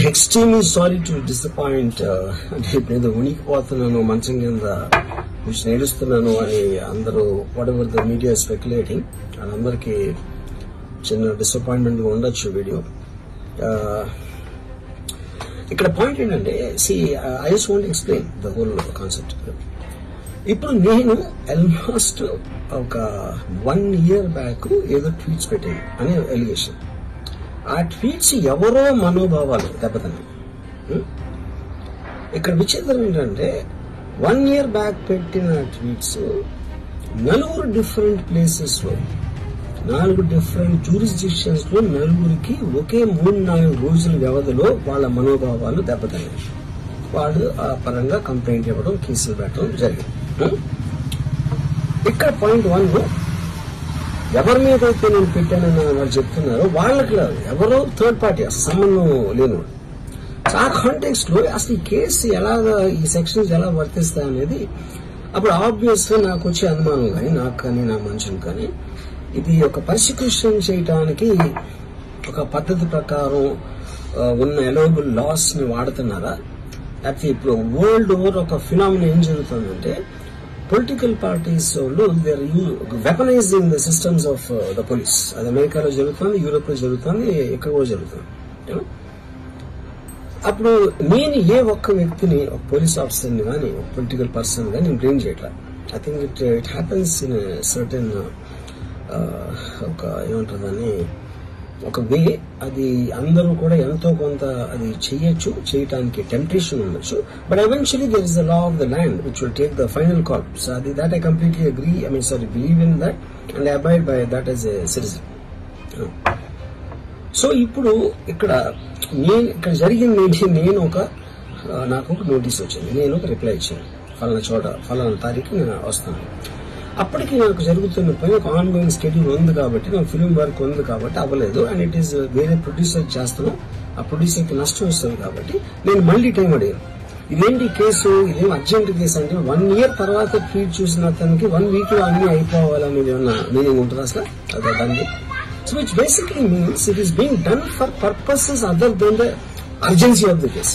extremely sorry to disappoint. అంటే ఇప్పుడు ఉనికిపోతున్నాను మంచం కింద నేడుస్తున్నాను అని అందరూ what ever the media speculating అందరికి చిన్న డిసప్పాయింట్మెంట్ గా ఉండొచ్చు వీడియో. ఇక్కడ పాయింట్ ఏంటంటే I just want explain the whole concept. ఇప్పుడు నేను ఆల్మోస్ట్ ఒక 1 year బ్యాక్ ఏదో ట్వీట్స్ పెట్టాను అనే ఎలిగేషన్. ఆ ట్వీట్స్ ఎవరో మనోభావాలు దెబ్బతిన్నాయి. ఇక్కడ విచిత్రం ఏంటంటే 1 year బ్యాక్ పెట్టిన ట్వీట్స్ 4 డిఫరెంట్ ప్లేసెస్ లో 4 డిఫరెంట్ జ్యూరిస్డిక్షన్స్ లో 4కి ఒకే 3-4 రోజుల వ్యవధిలో వాళ్ళ మనోభావాలు దెబ్బతిన్నాయి. వాళ్ళు ఆ పరంగా కంప్లైంట్ ఇవ్వడం, కేసులు పెట్టడం జరిగింది. ఇక్కడ పాయింట్ 1 ఎవరి మీద అయితే నేను పెట్టానని వాళ్ళు చెప్తున్నారో వాళ్ళకి లేదు, ఎవరో థర్డ్ పార్టీ సంబంధం లేని. ఆ కాంటెక్స్ట్ లో అసలు ఈ కేసు ఎలాగా ఈ సెక్షన్స్ ఎలా వర్తిస్తాయి అనేది అప్పుడు ఆబ్వియస్ గా నాకు వచ్చే అనుమానం కానీ నాకు కానీ నా మనుషులు కానీ ఇది ఒక పర్సిక్యూషన్ చేయడానికి ఒక పద్ధతి ప్రకారం ఉన్న ఎలవబుల్ లాస్ ని వాడుతున్నారా, లేకపోతే ఇప్పుడు వరల్డ్ ఓవర్ ఒక ఫినామినా ఏం జరుగుతుందంటే పొలిటికల్ పార్టీస్ వాళ్ళు they are weaponizing the systems of the police. అది అమెరికాలో జరుగుతుంది, యూరోప్ లో జరుగుతుంది, ఇక్కడ కూడా జరుగుతుంది. అప్పుడు నేను ఏ ఒక్క వ్యక్తిని ఒక పోలీస్ ఆఫీసర్ ని కానీ ఒక పొలిటికల్ పర్సన్ గా నేను బ్లేమ్ చేయట్లా. I think it happens in certain ఒక ఏమంటారు దాన్ని ఒక వే. అది అందరూ కూడా ఎంతో కొంత అది చేయొచ్చు, చేయటానికి టెంప్టేషన్ ఉండొచ్చు. But eventually there is the law of the land which will take the final call. So అది that I completely agree, believe in that and I abide by that as a citizen. So ఇప్పుడు ఇక్కడ జరిగింది ఏంటి, నాకు ఒక notice వచ్చింది, నేను ఒక రిప్లై ఇచ్చాను, ఫలానా చోట ఫలానా తారీఖు నేను వస్తాను. అప్పటికి నాకు జరుగుతున్న పని ఒక ఆన్గోయింగ్ స్కెడ్యూల్ ఉంది కాబట్టి, నాకు ఫిలిం వర్క్ ఉంది కాబట్టి అవ్వలేదు. అండ్ ఇట్ ఈస్ వేరే ప్రొడ్యూసర్ చేస్తాను, ఆ ప్రొడ్యూసర్ కి నష్టం వస్తుంది కాబట్టి నేను మళ్ళీ టైం అడిగాను. ఇదేంటి కేసు, ఇదేం అర్జెంట్ కేసు అంటే 1 year తర్వాత ట్వీట్ చూసిన అతనికి 1 week లో అన్ని అయిపోవాలనేది ఏమన్నా మీనింగ్ ఉంటుంది అసలు దాన్ని? So which basically means it is being done for purposes other than the urgency of the case.